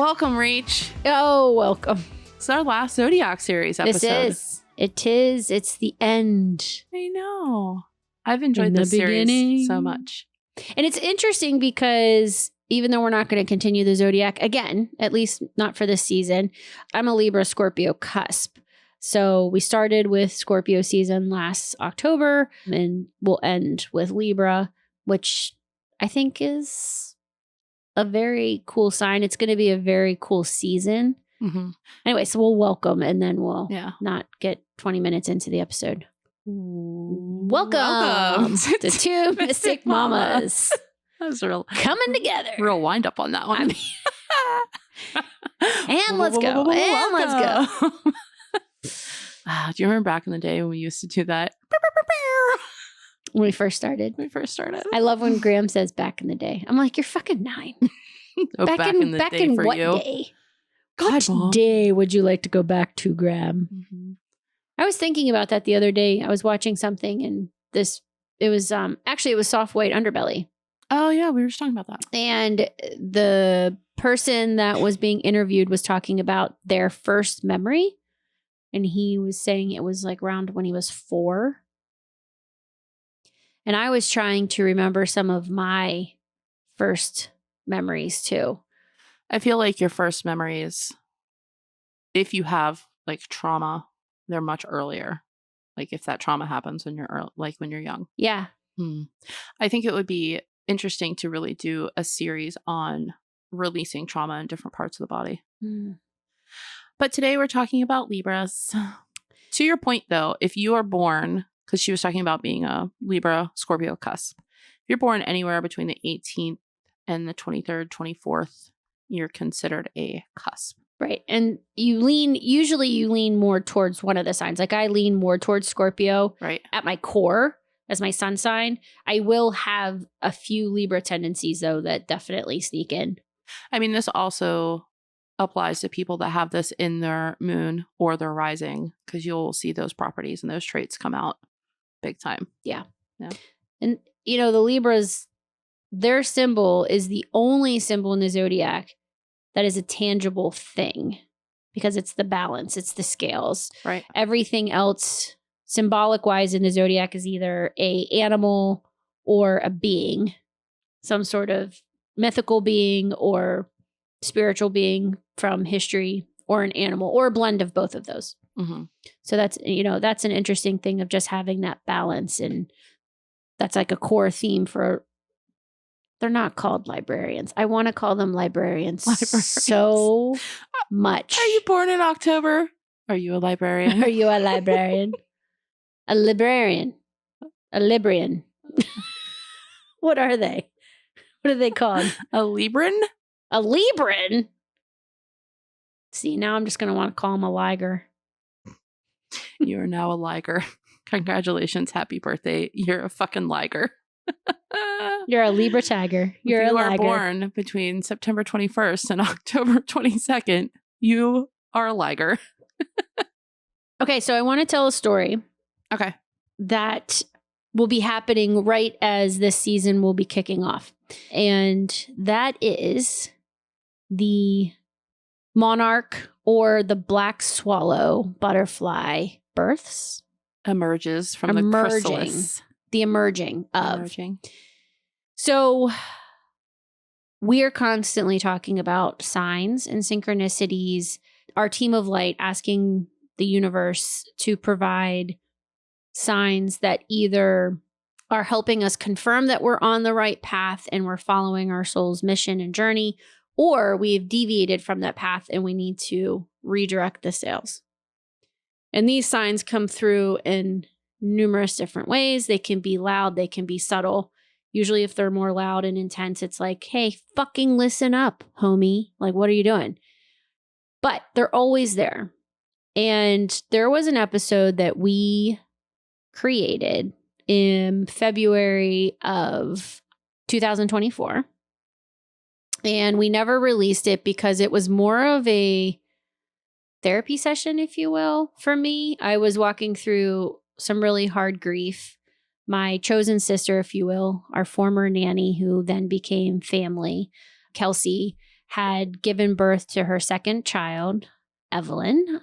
Welcome, Rach. Oh, welcome. It's our last Zodiac series episode. This is. It is. It's the end. I know. I've enjoyed this series so much. And it's interesting because even though we're not going to continue the Zodiac again, at least not for this season, I'm a Libra Scorpio cusp. So we started with Scorpio season last October and we'll end with Libra, which I think is a very cool sign. It's going to be a very cool season. Mm-hmm. Anyway, so we'll welcome and then we'll not get 20 minutes into the episode. Welcome to Two Mystic Mamas. That was real coming together. Real wind up on that one. And let's go. And let's go. Do you remember back in the day when we used to do that? When we first started. I love when Graham says back in the day. I'm like, you're fucking 9. back in the day for what you. Day? What day would you like to go back to, Graham? Mm-hmm. I was thinking about that the other day. I was watching something and it was soft white underbelly. Oh yeah, we were just talking about that. And the person that was being interviewed was talking about their first memory. And he was saying it was like around when he was 4. And I was trying to remember some of my first memories too. I feel like your first memories, if you have like trauma, they're much earlier. Like if that trauma happens when you're when you're young. Yeah. I think it would be interesting to really do a series on releasing trauma in different parts of the body. But today we're talking about Libras. To your point though, if you are born, because she was talking about being a Libra Scorpio cusp, if you're born anywhere between the 18th and the 23rd, 24th, you're considered a cusp. Right. And usually you lean more towards one of the signs. Like I lean more towards Scorpio at my core as my sun sign. I will have a few Libra tendencies though that definitely sneak in. I mean, this also applies to people that have this in their moon or their rising, because you'll see those properties and those traits come out big time. Yeah. And the Libras, their symbol is the only symbol in the Zodiac that is a tangible thing, because it's the balance, it's the scales. Right. Everything else, symbolic wise in the Zodiac, is either a animal or a being, some sort of mythical being or spiritual being from history, or an animal, or a blend of both of those. Mm-hmm. So that's an interesting thing of just having that balance. And that's like a core theme for, they're not called librarians. I want to call them librarians so much. Are you born in October? Are you a librarian? Are you a librarian? A librarian. A Librian. What are they? What are they called? A Libran? A Libran? See, now I'm just going to want to call him a liger. You are now a liger. Congratulations. Happy birthday. You're a fucking liger. You're a Libra tiger. You're a liger. If you are born between September 21st and October 22nd, you are a liger. Okay, so I want to tell a story. Okay. That will be happening right as this season will be kicking off. And that is the monarch or the black swallow butterfly births. Emerges from the chrysalis. The emerging of. So we are constantly talking about signs and synchronicities. Our team of light asking the universe to provide signs that either are helping us confirm that we're on the right path and we're following our soul's mission and journey, or we've deviated from that path and we need to redirect the sails. And these signs come through in numerous different ways. They can be loud, they can be subtle. Usually if they're more loud and intense, it's like, hey, fucking listen up, homie. Like, what are you doing? But they're always there. And there was an episode that we created in February of 2024. And we never released it because it was more of a therapy session, if you will, for me. I was walking through some really hard grief. My chosen sister, if you will, our former nanny, who then became family, Kelsey, had given birth to her second child, Evelyn,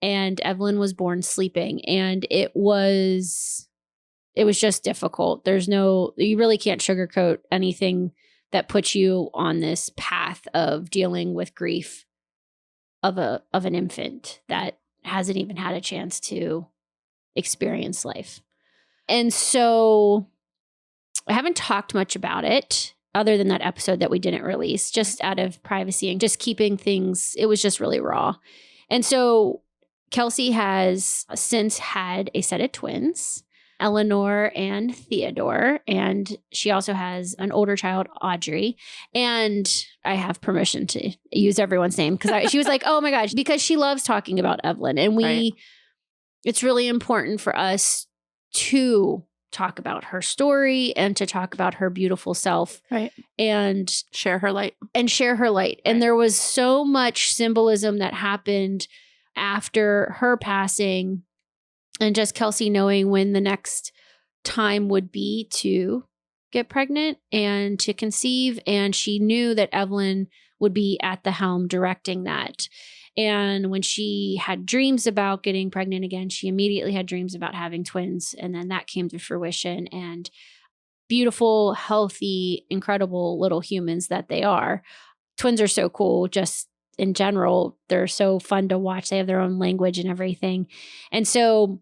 and Evelyn was born sleeping, and it was just difficult. You really can't sugarcoat anything that puts you on this path of dealing with grief of an infant that hasn't even had a chance to experience life. And so I haven't talked much about it other than that episode that we didn't release, just out of privacy and just keeping things, it was just really raw. And so Kelsey has since had a set of twins, Eleanor and Theodore, and she also has an older child, Audrey. And I have permission to use everyone's name because she was like, oh my gosh, because she loves talking about Evelyn. And it's really important for us to talk about her story and to talk about her beautiful self. Right. And share her light. Right. And there was so much symbolism that happened after her passing, and just Kelsey knowing when the next time would be to get pregnant and to conceive. And she knew that Evelyn would be at the helm directing that. And when she had dreams about getting pregnant again, she immediately had dreams about having twins. And then that came to fruition. And beautiful, healthy, incredible little humans that they are. Twins are so cool. Just in general, they're so fun to watch. They have their own language and everything. And so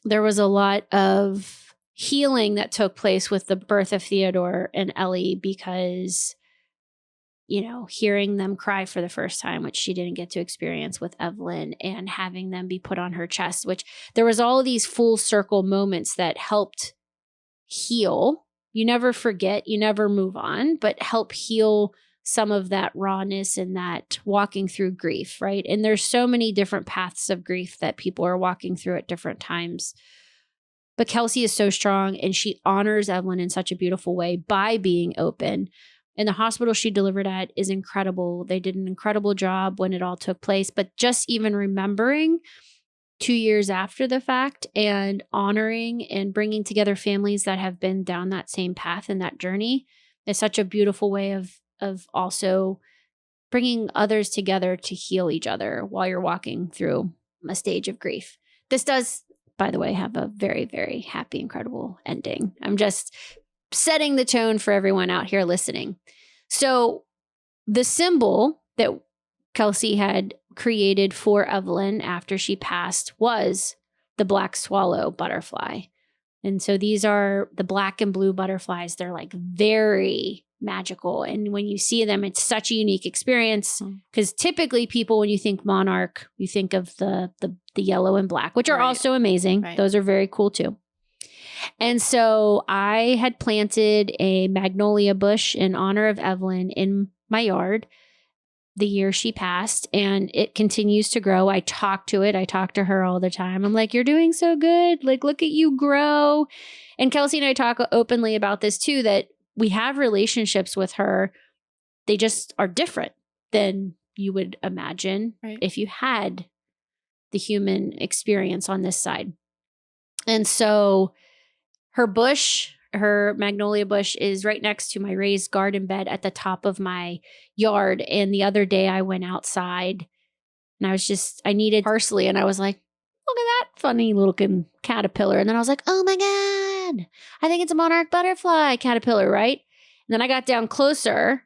there was a lot of healing that took place with the birth of Theodore and Ellie because, hearing them cry for the first time, which she didn't get to experience with Evelyn, and having them be put on her chest, which there was all of these full circle moments that helped heal. You never forget, you never move on, but help heal some of that rawness and that walking through grief, right? And there's so many different paths of grief that people are walking through at different times. But Kelsey is so strong, and she honors Evelyn in such a beautiful way by being open. And the hospital she delivered at is incredible. They did an incredible job when it all took place. But just even remembering 2 years after the fact and honoring and bringing together families that have been down that same path and that journey is such a beautiful way of also bringing others together to heal each other while you're walking through a stage of grief. This does, by the way, have a very, very happy, incredible ending. I'm just setting the tone for everyone out here listening. So the symbol that Kelsey had created for Evelyn after she passed was the black swallow butterfly. And so these are the black and blue butterflies. They're like very magical. And when you see them, it's such a unique experience because typically people, when you think monarch, you think of the yellow and black, which are also amazing. Right. Those are very cool too. And so I had planted a magnolia bush in honor of Evelyn in my yard the year she passed, and it continues to grow. I talk to it. I talk to her all the time. I'm like, you're doing so good. Like, look at you grow. And Kelsey and I talk openly about this too, that we have relationships with her. They just are different than you would imagine if you had the human experience on this side. And so her bush, her magnolia bush, is right next to my raised garden bed at the top of my yard. And the other day I went outside and I needed parsley. And I was like, look at that funny looking caterpillar. And then I was like, oh my God, I think it's a monarch butterfly caterpillar, right? And then I got down closer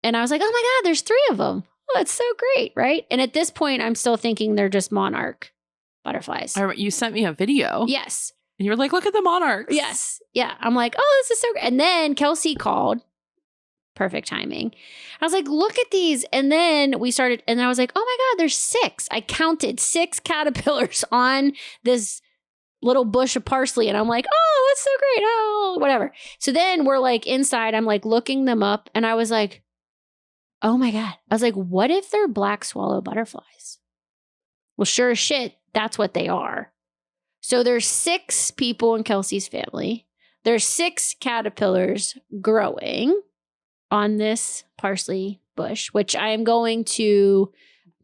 and I was like, oh my God, there's 3 of them. Oh, that's so great, right? And at this point, I'm still thinking they're just monarch butterflies. You sent me a video. Yes. And you're like, look at the monarchs. Yes. Yeah. I'm like, oh, this is so great. And then Kelsey called. Perfect timing. I was like, look at these. And then we started, and I was like, oh my God, there's 6. I counted 6 caterpillars on this little bush of parsley. And I'm like, oh, that's so great. Oh, whatever. So then we're like inside, I'm like looking them up. And I was like, oh my God. I was like, what if they're black swallow butterflies? Well, sure as shit, that's what they are. So there's 6 people in Kelsey's family. There's 6 caterpillars growing on this parsley bush, which I am going to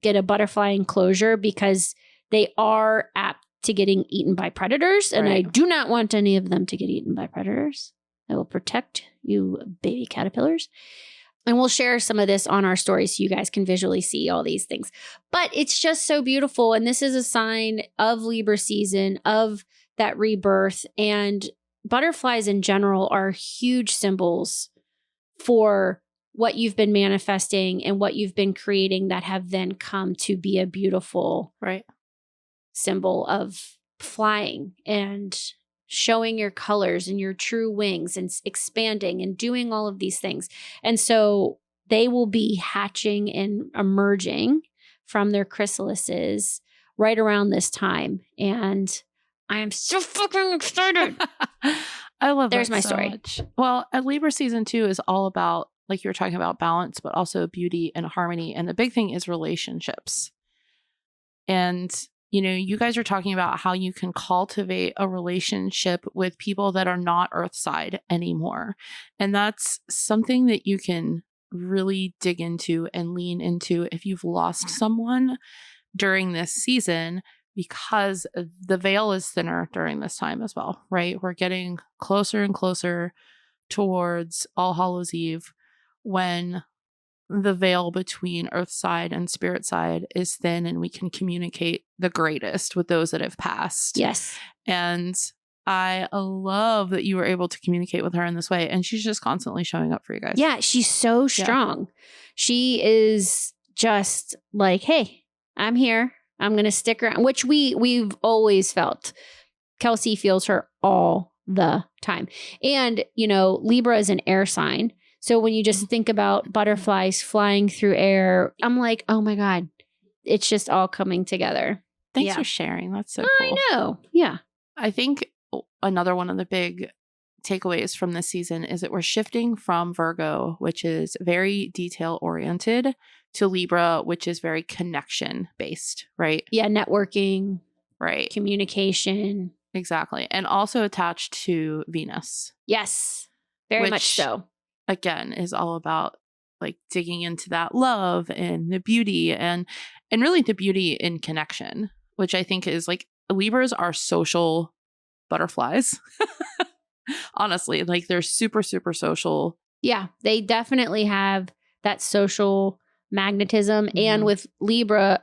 get a butterfly enclosure because they are apt to getting eaten by predators. And I do not want any of them to get eaten by predators. I will protect you, baby caterpillars. And we'll share some of this on our stories so you guys can visually see all these things. But it's just so beautiful. And this is a sign of Libra season, of that rebirth. And butterflies in general are huge symbols for what you've been manifesting and what you've been creating that have then come to be a beautiful symbol of flying and showing your colors and your true wings and expanding and doing all of these things. And so they will be hatching and emerging from their chrysalises right around this time. And I am so fucking excited. I love There's that my so story. much. Well, Libra season 2 is all about, like you were talking about, balance, but also beauty and harmony. And the big thing is relationships. And you guys are talking about how you can cultivate a relationship with people that are not Earthside anymore. And that's something that you can really dig into and lean into if you've lost someone during this season, because the veil is thinner during this time as well, right? We're getting closer and closer towards All Hallows Eve, when the veil between earth side and spirit side is thin and we can communicate the greatest with those that have passed. Yes. And I love that you were able to communicate with her in this way. And she's just constantly showing up for you guys. Yeah, she's so strong. Yeah. She is just like, hey, I'm here. I'm going to stick around, which we've always felt. Kelsey feels her all the time. And, Libra is an air sign. So when you just think about butterflies flying through air, I'm like, oh my God, it's just all coming together. Thanks for sharing. That's so cool. I know. Yeah. I think another one of the big takeaways from this season is that we're shifting from Virgo, which is very detail oriented, to Libra, which is very connection based, right? Yeah. Networking. Right. Communication. Exactly. And also attached to Venus. Yes. Very much so. Again, is all about like digging into that love and the beauty and really the beauty in connection, which I think is like, Libras are social butterflies. Honestly, like they're super, super social. Yeah, they definitely have that social magnetism. Mm-hmm. And with Libra,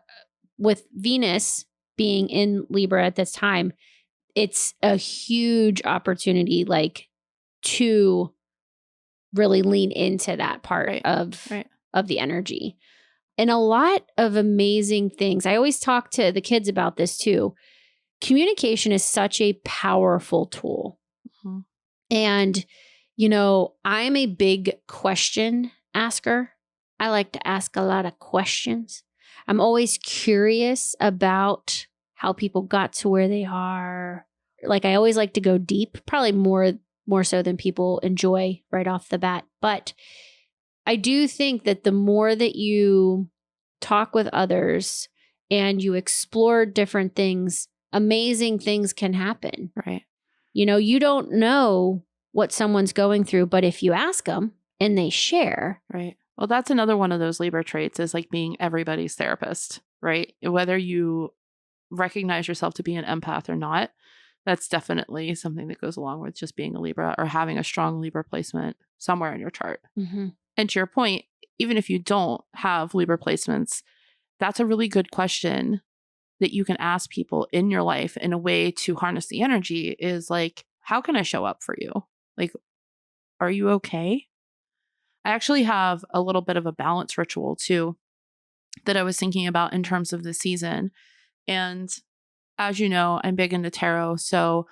with Venus being in Libra at this time, it's a huge opportunity, like, to really lean into that part of the energy. And a lot of amazing things. I always talk to the kids about this too. Communication is such a powerful tool. Mm-hmm. And, I'm a big question asker. I like to ask a lot of questions. I'm always curious about how people got to where they are. Like, I always like to go deep, probably more so than people enjoy right off the bat. But I do think that the more that you talk with others and you explore different things, amazing things can happen. Right. You don't know what someone's going through, but if you ask them and they share. Right. Well, that's another one of those Libra traits, is like being everybody's therapist, right? Whether you recognize yourself to be an empath or not, that's definitely something that goes along with just being a Libra or having a strong Libra placement somewhere in your chart. Mm-hmm. And to your point, even if you don't have Libra placements, that's a really good question that you can ask people in your life in a way to harness the energy, is like, how can I show up for you? Like, are you okay? I actually have a little bit of a balance ritual too that I was thinking about in terms of the season. And as you know, I'm big into tarot. So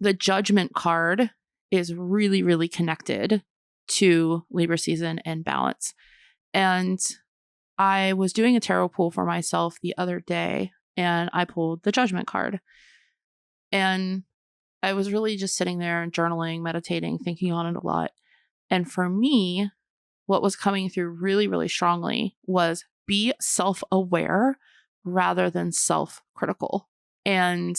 the Judgement card is really, really connected to Libra season and balance. And I was doing a tarot pull for myself the other day, and I pulled the Judgement card. And I was really just sitting there and journaling, meditating, thinking on it a lot. And for me, what was coming through really, really strongly was be self-aware rather than self-critical. And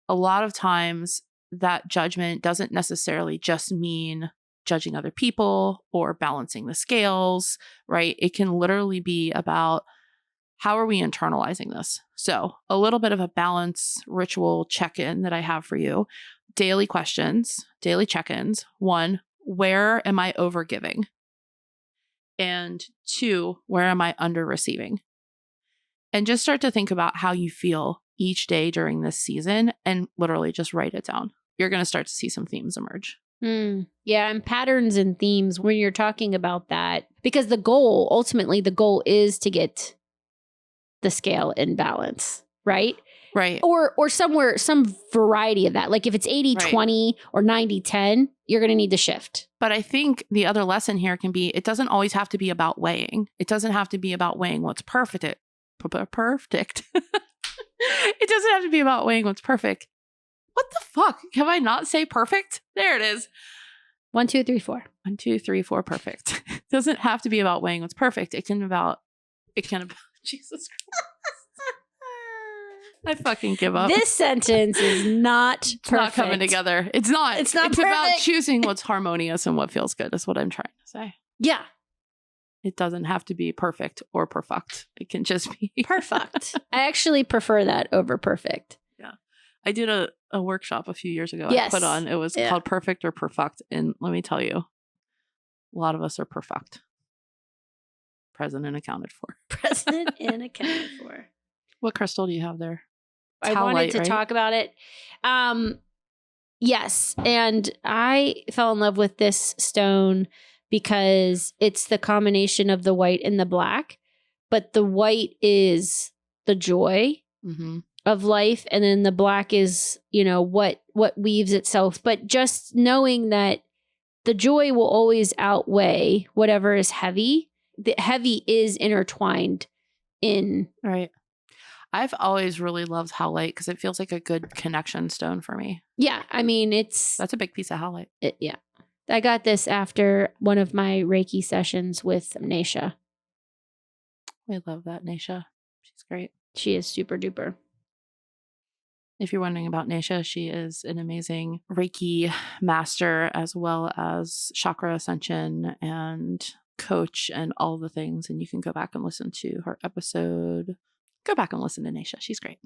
a lot of times that judgment doesn't necessarily just mean judging other people or balancing the scales, right? It can literally be about, how are we internalizing this? So a little bit of a balance ritual check-in that I have for you. Daily questions, daily check-ins. 1, where am I overgiving? And 2, where am I under receiving? And just start to think about how you feel each day during this season and literally just write it down. You're going to start to see some themes emerge. Yeah, and patterns and themes when you're talking about that, because ultimately the goal is to get the scale in balance, right? Right. Or somewhere, some variety of that. Like if it's 80-20 or 90-10, you're going to need to shift. But I think the other lesson here can be, it doesn't always have to be about weighing. It doesn't have to be about weighing what's perfect. Perfect. It doesn't have to be about weighing what's perfect. What the fuck? Can I not say perfect? There it is. 1, 2, 3, 4. 1, 2, 3, 4, perfect. It doesn't have to be about weighing what's perfect. It can about Jesus Christ. I fucking give up. This sentence is not perfect. It's not coming together. It's not. It's not It's perfect. about choosing what's harmonious and what feels good is what I'm trying to say. Yeah. It doesn't have to be perfect or perfect. It can just be perfect. I actually prefer that over perfect. Yeah. I did a workshop a few years ago. Yes. I put on. It was called Perfect or Perfect. And let me tell you, a lot of us are perfect. Present and accounted for. Present and accounted for. What crystal do you have there? I wanted to talk about it. Yes. And I fell in love with this stone because it's the combination of the white and the black. But the white is the joy of life. And then the black is, what weaves itself. But just knowing that the joy will always outweigh whatever is heavy. The heavy is intertwined in. Right. I've always really loved howlite because it feels like a good connection stone for me. Yeah. I mean, that's a big piece of howlite. Yeah. I got this after one of my Reiki sessions with Naisha. We love that, Naisha. She's great. She is super duper. If you're wondering about Naisha, she is an amazing Reiki master as well as chakra ascension and coach and all the things. And you can go back and listen to her episode. Go back and listen to Naisha. She's great.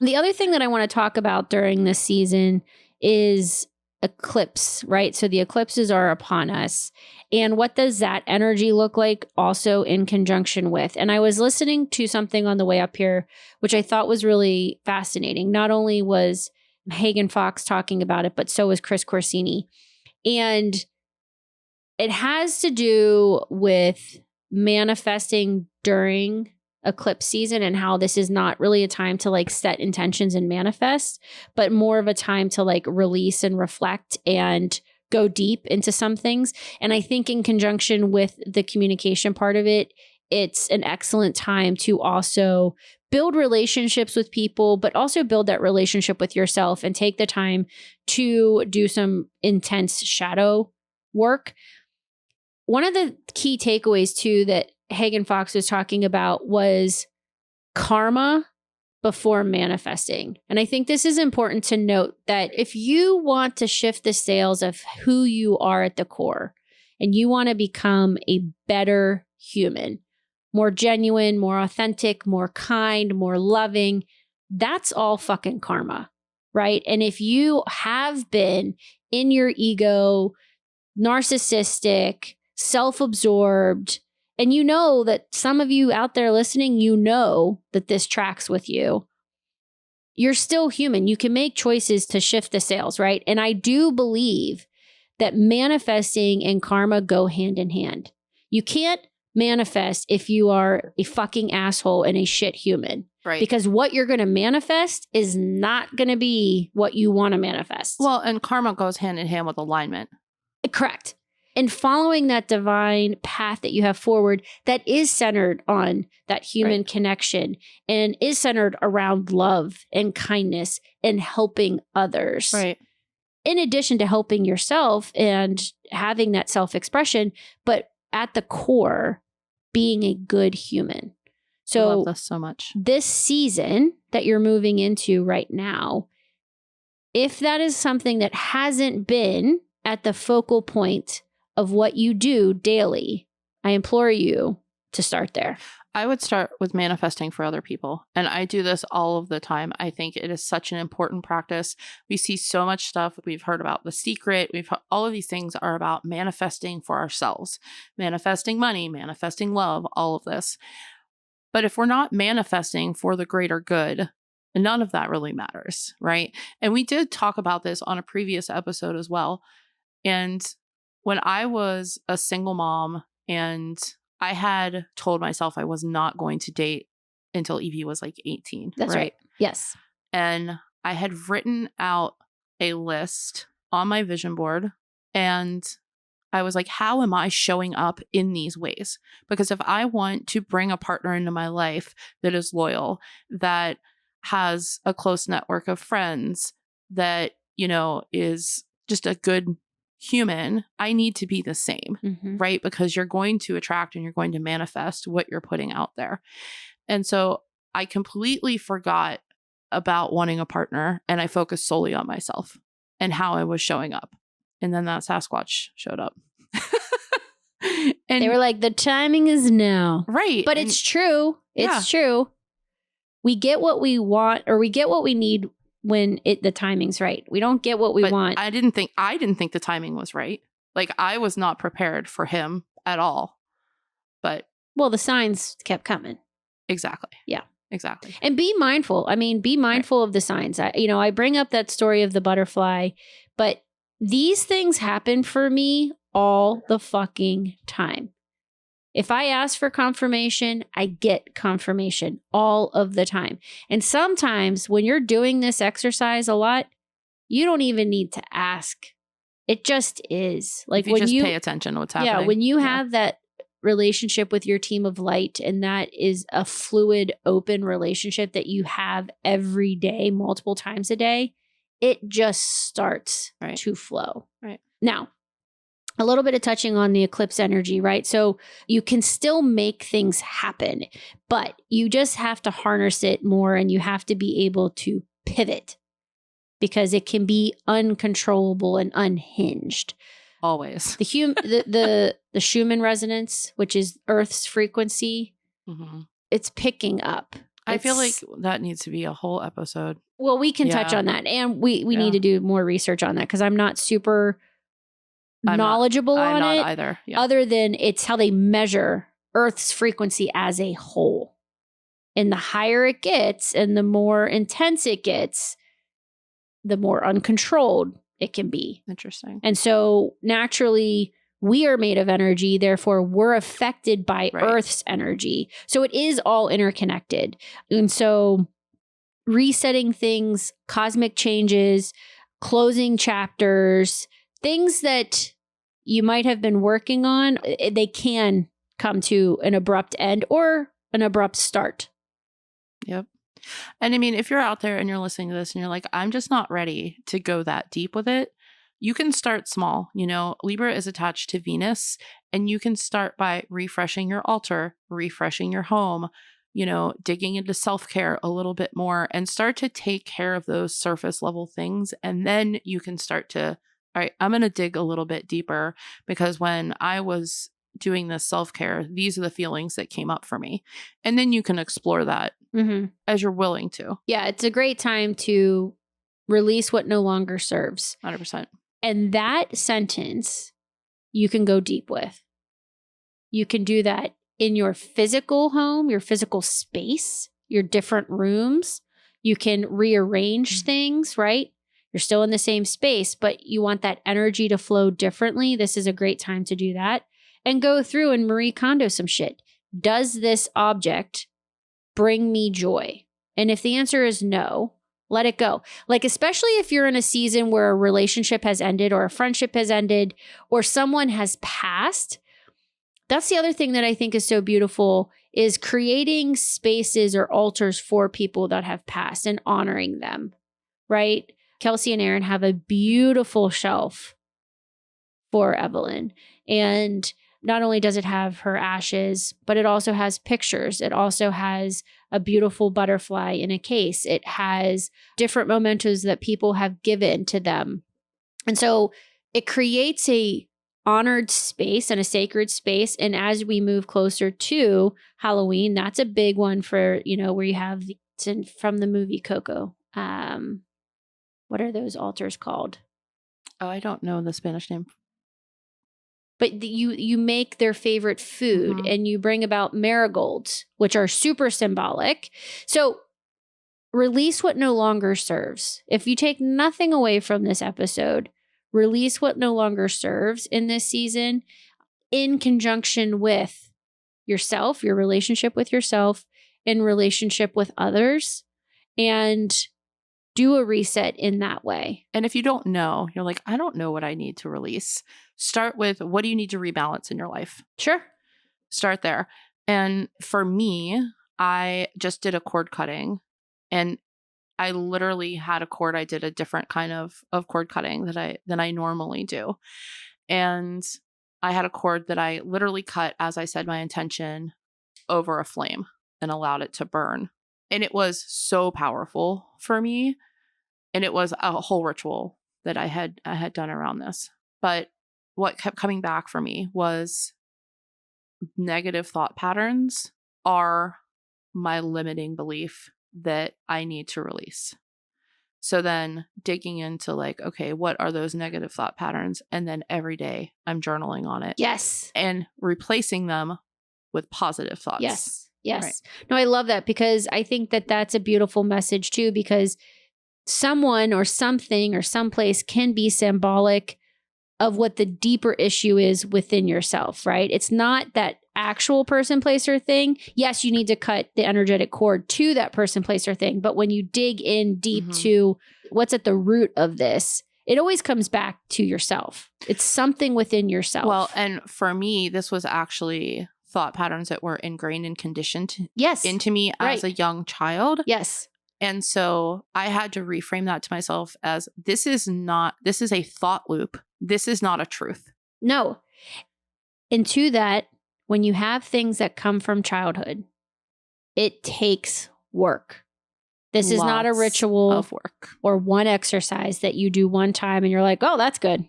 The other thing that I want to talk about during this season is eclipse, right? So the eclipses are upon us. And what does that energy look like also in conjunction with? And I was listening to something on the way up here, which I thought was really fascinating. Not only was Hagen Fox talking about it, but so was Chris Corsini. And it has to do with manifesting during eclipse season and how this is not really a time to like set intentions and manifest, but more of a time to like release and reflect and go deep into some things. And I think in conjunction with the communication part of it, it's an excellent time to also build relationships with people, but also build that relationship with yourself and take the time to do some intense shadow work. One of the key takeaways too that Hagen Fox was talking about was karma before manifesting. And I think this is important to note that if you want to shift the sails of who you are at the core and you want to become a better human, more genuine, more authentic, more kind, more loving, that's all fucking karma, right? And if you have been in your ego, narcissistic, self-absorbed, and you know that some of you out there listening, you know that this tracks with you. You're still human. You can make choices to shift the sails, right? And I do believe that manifesting and karma go hand in hand. You can't manifest if you are a fucking asshole and a shit human. Right. Because what you're going to manifest is not going to be what you want to manifest. Well, and karma goes hand in hand with alignment. Correct. And following that divine path that you have forward that is centered on that human connection and is centered around love and kindness and helping others. Right. In addition to helping yourself and having that self-expression, but at the core, being a good human. So I love this so much. This season that you're moving into right now, if that is something that hasn't been at the focal point of what you do daily, I implore you to start there. I would start with manifesting for other people. And I do this all of the time. I think it is such an important practice. We see so much stuff. We've heard about The Secret. All of these things are about manifesting for ourselves, manifesting money, manifesting love, all of this. But if we're not manifesting for the greater good, none of that really matters, right? And we did talk about this on a previous episode as well. And when I was a single mom and I had told myself I was not going to date until Evie was like 18. That's right. Yes. And I had written out a list on my vision board, and I was like, how am I showing up in these ways? Because if I want to bring a partner into my life that is loyal, that has a close network of friends, that, is just a good human, I need to be the same, right? Because you're going to attract and you're going to manifest what you're putting out there. And so I completely forgot about wanting a partner, and I focused solely on myself and how I was showing up. And then that Sasquatch showed up. And they were like, the timing is now. Right. But it's true. It's true. We get what we want, or we get what we need when the timing's right. We don't get what we want. I didn't think the timing was right. Like, I was not prepared for him at all. But the signs kept coming. Exactly. Yeah. Exactly. And be mindful. I mean, be mindful of the signs. I bring up that story of the butterfly, but these things happen for me all the fucking time. If I ask for confirmation, I get confirmation all of the time. And sometimes when you're doing this exercise a lot, you don't even need to ask. It just is. Like, when you pay attention to what's happening. Yeah, when you have that relationship with your team of light, and that is a fluid, open relationship that you have every day, multiple times a day, it just starts to flow. Right. Now, a little bit of touching on the eclipse energy, right? So you can still make things happen, but you just have to harness it more, and you have to be able to pivot, because it can be uncontrollable and unhinged. Always. The Schumann resonance, which is Earth's frequency, it's picking up. I feel like that needs to be a whole episode. Well, we can touch on that, and we need to do more research on that, because I'm not super knowledgeable on it. I'm not either. Yeah. Other than it's how they measure Earth's frequency as a whole. And the higher it gets and the more intense it gets, the more uncontrolled it can be. Interesting. And so naturally, we are made of energy. Therefore, we're affected by Earth's energy. So it is all interconnected. And so resetting things, cosmic changes, closing chapters, things that you might have been working on, they can come to an abrupt end or an abrupt start. Yep. And I mean, if you're out there and you're listening to this and you're like, I'm just not ready to go that deep with it, you can start small. Libra is attached to Venus, and you can start by refreshing your altar, refreshing your home, digging into self-care a little bit more, and start to take care of those surface level things. And then you can start to, all right, I'm going to dig a little bit deeper, because when I was doing this self-care, these are the feelings that came up for me. And then you can explore that as you're willing to. Yeah, it's a great time to release what no longer serves. 100%. And that sentence you can go deep with. You can do that in your physical home, your physical space, your different rooms. You can rearrange things, right? You're still in the same space, but you want that energy to flow differently. This is a great time to do that. And go through and Marie Kondo some shit. Does this object bring me joy? And if the answer is no, let it go. Like, especially if you're in a season where a relationship has ended or a friendship has ended or someone has passed. That's the other thing that I think is so beautiful, is creating spaces or altars for people that have passed and honoring them, right? Kelsey and Aaron have a beautiful shelf for Evelyn. And not only does it have her ashes, but it also has pictures. It also has a beautiful butterfly in a case. It has different mementos that people have given to them. And so it creates a honored space and a sacred space. And as we move closer to Halloween, that's a big one for, where you have from the movie Coco. What are those altars called? Oh, I don't know the Spanish name. But you make their favorite food and you bring about marigolds, which are super symbolic. So release what no longer serves. If you take nothing away from this episode, release what no longer serves in this season in conjunction with yourself, your relationship with yourself, in relationship with others, and do a reset in that way. And if you don't know, you're like, I don't know what I need to release. Start with, what do you need to rebalance in your life? Sure. Start there. And for me, I just did a cord cutting, and I literally had a cord. I did a different kind of cord cutting than I normally do. And I had a cord that I literally cut as I said my intention over a flame and allowed it to burn. And it was so powerful for me. And it was a whole ritual that I had done around this. But what kept coming back for me was negative thought patterns are my limiting belief that I need to release. So then digging into like, okay, what are those negative thought patterns? And then every day I'm journaling on it. Yes. And replacing them with positive thoughts. Yes. Yes. Right. No, I love that, because I think that that's a beautiful message too, because someone or something or someplace can be symbolic of what the deeper issue is within yourself, right? It's not that actual person, place, or thing. Yes, you need to cut the energetic cord to that person, place, or thing. But when you dig in deep to what's at the root of this, it always comes back to yourself. It's something within yourself. Well, and for me, this was actually thought patterns that were ingrained and conditioned into me as a young child. Yes. And so I had to reframe that to myself as, this is a thought loop. This is not a truth. No. And to that, when you have things that come from childhood, it takes work. This is not a ritual of work or one exercise that you do one time and you're like, oh, that's good.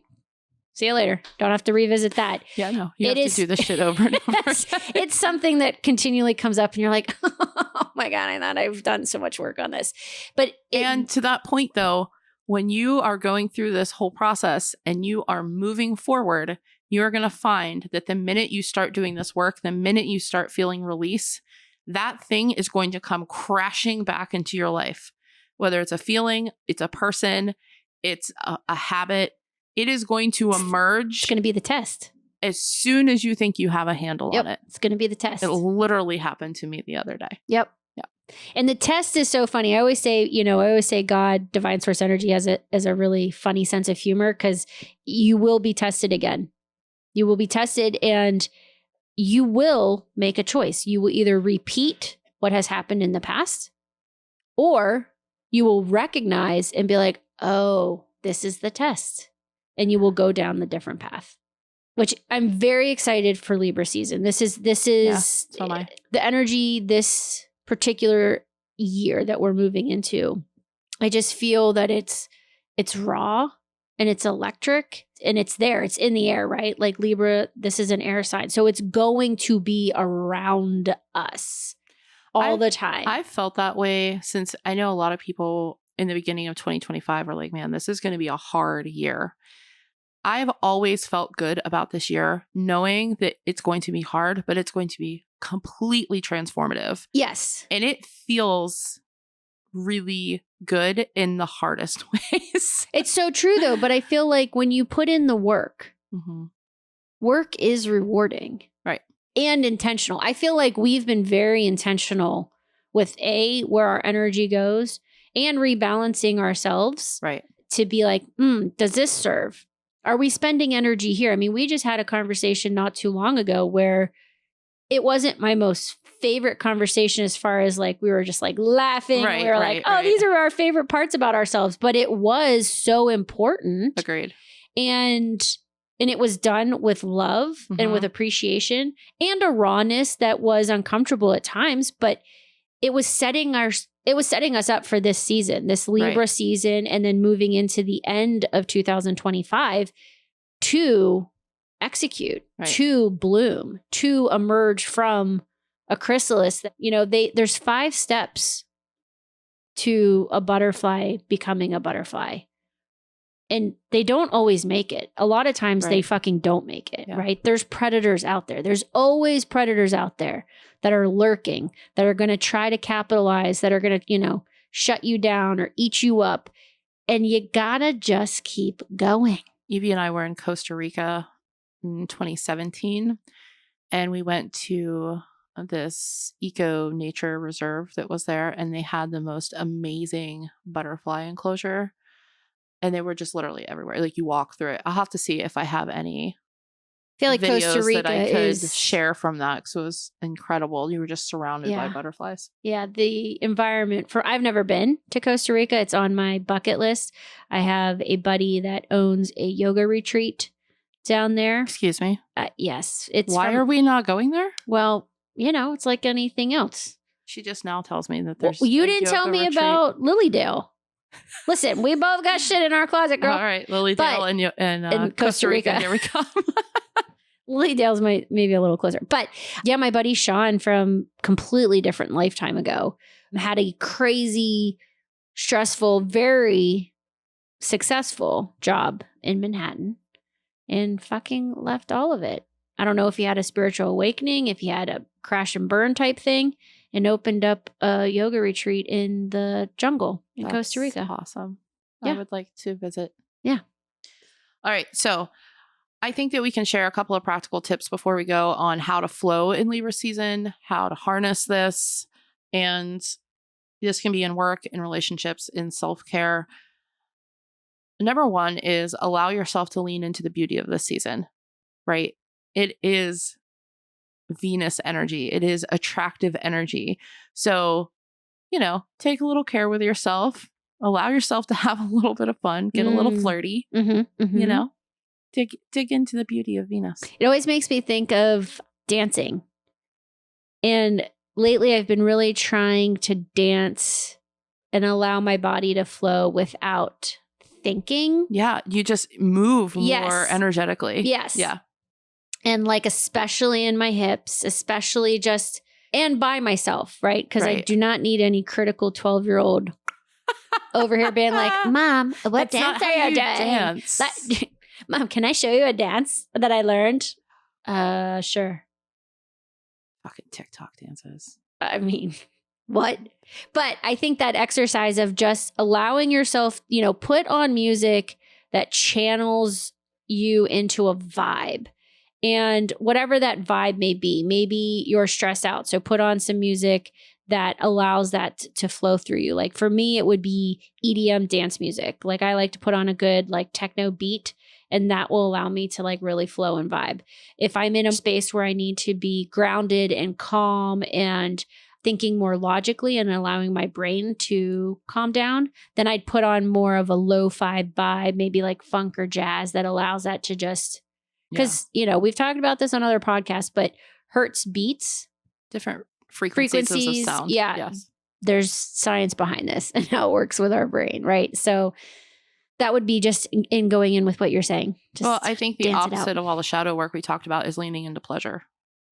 See you later. Don't have to revisit that. Yeah, no. You have to do this shit over and over again. It's something that continually comes up and you're like, oh my God, I thought I've done so much work on this. And to that point though, when you are going through this whole process and you are moving forward, you're going to find that the minute you start doing this work, the minute you start feeling release, that thing is going to come crashing back into your life. Whether it's a feeling, it's a person, it's a habit, it is going to emerge. It's going to be the test. As soon as you think you have a handle on it. It's going to be the test. It literally happened to me the other day. Yep. And the test is so funny. I always say God, divine source energy has a really funny sense of humor, because you will be tested again. You will be tested and you will make a choice. You will either repeat what has happened in the past, or you will recognize and be like, oh, this is the test. And you will go down the different path, which I'm very excited for Libra season. This is so am I. The energy this particular year that we're moving into. I just feel that it's raw and it's electric and it's there. It's in the air, right? Like Libra, this is an air sign. So it's going to be around us all the time. I've felt that way since I know a lot of people in the beginning of 2025 are like, man, this is going to be a hard year. I've always felt good about this year, knowing that it's going to be hard, but it's going to be completely transformative. Yes. And it feels really good in the hardest ways. It's so true though, but I feel like when you put in the work, work is rewarding. Right. And intentional. I feel like we've been very intentional with where our energy goes and rebalancing ourselves. Right. To be like, does this serve? Are we spending energy here? I mean, we just had a conversation not too long ago where it wasn't my most favorite conversation as far as like, we were just like laughing. Right, we were like, these are our favorite parts about ourselves. But it was so important. Agreed. And it was done with love and with appreciation and a rawness that was uncomfortable at times, but it was setting us up for this season, this Libra season, and then moving into the end of 2025 to execute, to bloom, to emerge from a chrysalis. That, you know, there's 5 steps to a butterfly becoming a butterfly. And they don't always make it. A lot of times they fucking don't make it, right? There's predators out there. There's always predators out there that are lurking, that are going to try to capitalize, that are going to, you know, shut you down or eat you up. And you gotta just keep going. Evie and I were in Costa Rica in 2017, and we went to this eco nature reserve that was there, and they had the most amazing butterfly enclosure. And they were just literally everywhere. Like, you walk through it. I'll have to see if I have any I feel like videos Costa Rica that I could share from that, because it was incredible. You were just surrounded by butterflies. Yeah, the environment I've never been to Costa Rica. It's on my bucket list. I have a buddy that owns a yoga retreat down there. Excuse me? Yes. Why are we not going there? Well, you know, it's like anything else. She just now tells me that there's you didn't tell me retreat about Lilydale. Listen, we both got shit in our closet, girl. All right, Lilydale and Costa Rica. Here we come. Lilydale's maybe a little closer. But yeah, my buddy Sean from completely different lifetime ago had a crazy, stressful, very successful job in Manhattan and fucking left all of it. I don't know if he had a spiritual awakening, if he had a crash and burn type thing, and opened up a yoga retreat in the jungle in Costa Rica. Awesome. Yeah. I would like to visit. Yeah. All right. So I think that we can share a couple of practical tips before we go on how to flow in Libra season, how to harness this. And this can be in work, in relationships, in self-care. Number 1 is allow yourself to lean into the beauty of this season, right? It is Venus energy. It is attractive energy. So, you know, take a little care with yourself. Allow yourself to have a little bit of fun. Get a little flirty. You know, dig into the beauty of Venus. It always makes me think of dancing. And lately I've been really trying to dance and allow my body to flow without thinking. Yeah. You just move more energetically. Yes. Yeah. And like, especially in my hips, especially just, and by myself, right? Because I do not need any critical 12-year-old over here being like, Mom, what dance are you doing? Mom, can I show you a dance that I learned? Sure. Fucking TikTok dances. I mean, what? But I think that exercise of just allowing yourself, you know, put on music that channels you into a vibe. And whatever that vibe may be, maybe you're stressed out. So put on some music that allows that to flow through you. Like for me, it would be EDM dance music. Like I like to put on a good like techno beat, and that will allow me to like really flow and vibe. If I'm in a space where I need to be grounded and calm and thinking more logically and allowing my brain to calm down, then I'd put on more of a lo-fi vibe, maybe like funk or jazz that allows that to just... Because, you know, we've talked about this on other podcasts, but Hertz beats. Different frequencies of sound. Yeah. Yes. There's science behind this and how it works with our brain, right? So that would be just in going in with what you're saying. Just well, I think the opposite of all the shadow work we talked about is leaning into pleasure.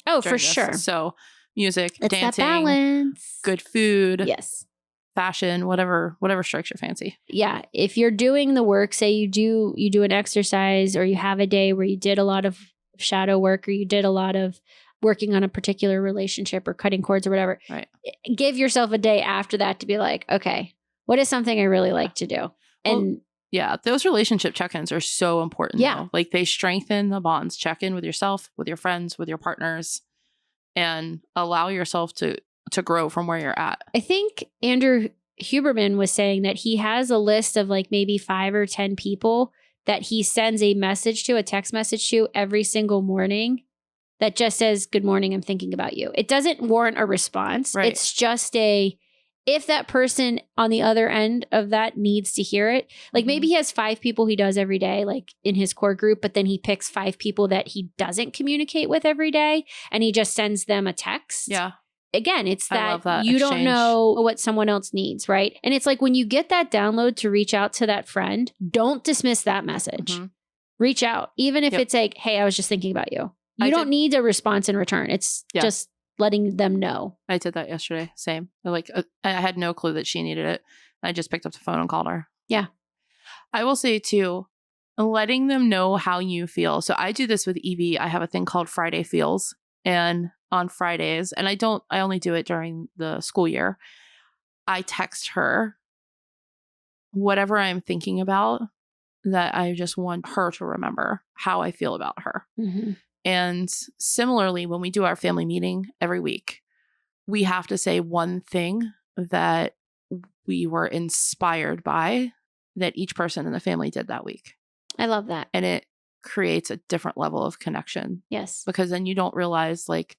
Oh, for sure. So music, it's dancing, that balance. Good food. Yes. Fashion, whatever strikes your fancy. Yeah. If you're doing the work, say you do an exercise, or you have a day where you did a lot of shadow work, or you did a lot of working on a particular relationship or cutting cords or whatever, right? Give yourself a day after that to be like, okay, what is something I really like to do? And yeah, those relationship check-ins are so important. Yeah. Though. Like they strengthen the bonds. Check in with yourself, with your friends, with your partners, and allow yourself to grow from where you're at. I think Andrew Huberman was saying that he has a list of like maybe 5 or 10 people that he sends a message to, a text message to every single morning that just says, good morning, I'm thinking about you. It doesn't warrant a response. Right. It's just if that person on the other end of that needs to hear it, like maybe he has 5 people he does every day, like in his core group, but then he picks 5 people that he doesn't communicate with every day and he just sends them a text. Yeah. Again, it's that exchange. you don't know what someone else needs, right? And it's like when you get that download to reach out to that friend, don't dismiss that message. Reach out. Even if it's like, hey, I was just thinking about you. You don't need a response in return. It's just letting them know. I did that yesterday. Same. Like, I had no clue that she needed it. I just picked up the phone and called her. Yeah. I will say too, letting them know how you feel. So I do this with Evie. I have a thing called Friday Feels. And on Fridays, and I only do it during the school year, I text her whatever I'm thinking about that I just want her to remember how I feel about her. Mm-hmm. And similarly, when we do our family meeting every week, we have to say one thing that we were inspired by that each person in the family did that week. I love that. And it creates a different level of connection. Yes. Because then you don't realize like,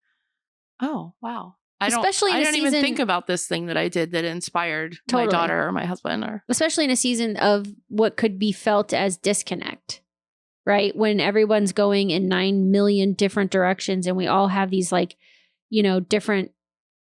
oh, wow. I don't even think about this thing that I did that inspired my daughter or my husband. Especially in a season of what could be felt as disconnect, right? When everyone's going in 9 million different directions and we all have these like, different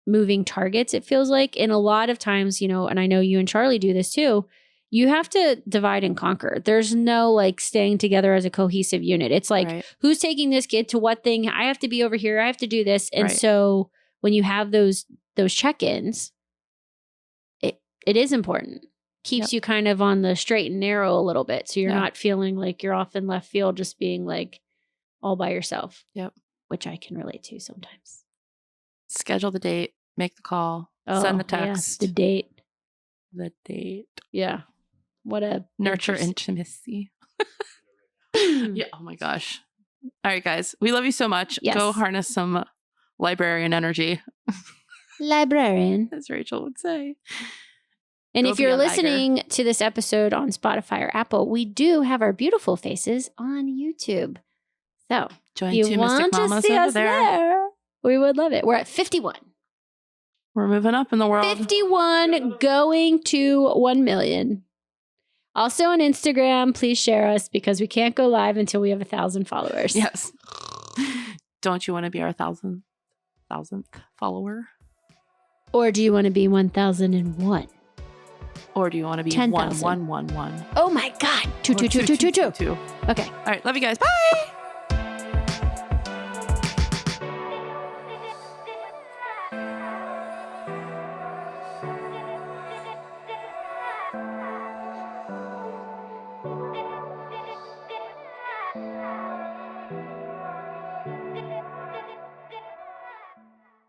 moving targets, it feels like. And a lot of times, and I know you and Charlie do this too, you have to divide and conquer. There's no like staying together as a cohesive unit. It's like, who's taking this kid to what thing? I have to be over here. I have to do this. And so when you have those check-ins, it is important. Keeps you kind of on the straight and narrow a little bit. So you're not feeling like you're off in left field, just being like all by yourself. Yep. Which I can relate to sometimes. Schedule the date, make the call, send the text. Yeah, the date. Yeah. What a nurture intimacy. Yeah. Oh my gosh. All right, guys. We love you so much. Yes. Go harness some librarian energy. Librarian. As Rachael would say. And if you're listening to this episode on Spotify or Apple, we do have our beautiful faces on YouTube. So join if you want to see us there, we would love it. We're at 51. We're moving up in the world. 51 going to 1 million. Also on Instagram, please share us because we can't go live until we have 1,000 followers. Yes. Don't you want to be our 1,000th follower? Or do you want to be 1,001? Or do you want to be 10,000? 1111? Oh my God. 2. Okay. All right. Love you guys. Bye.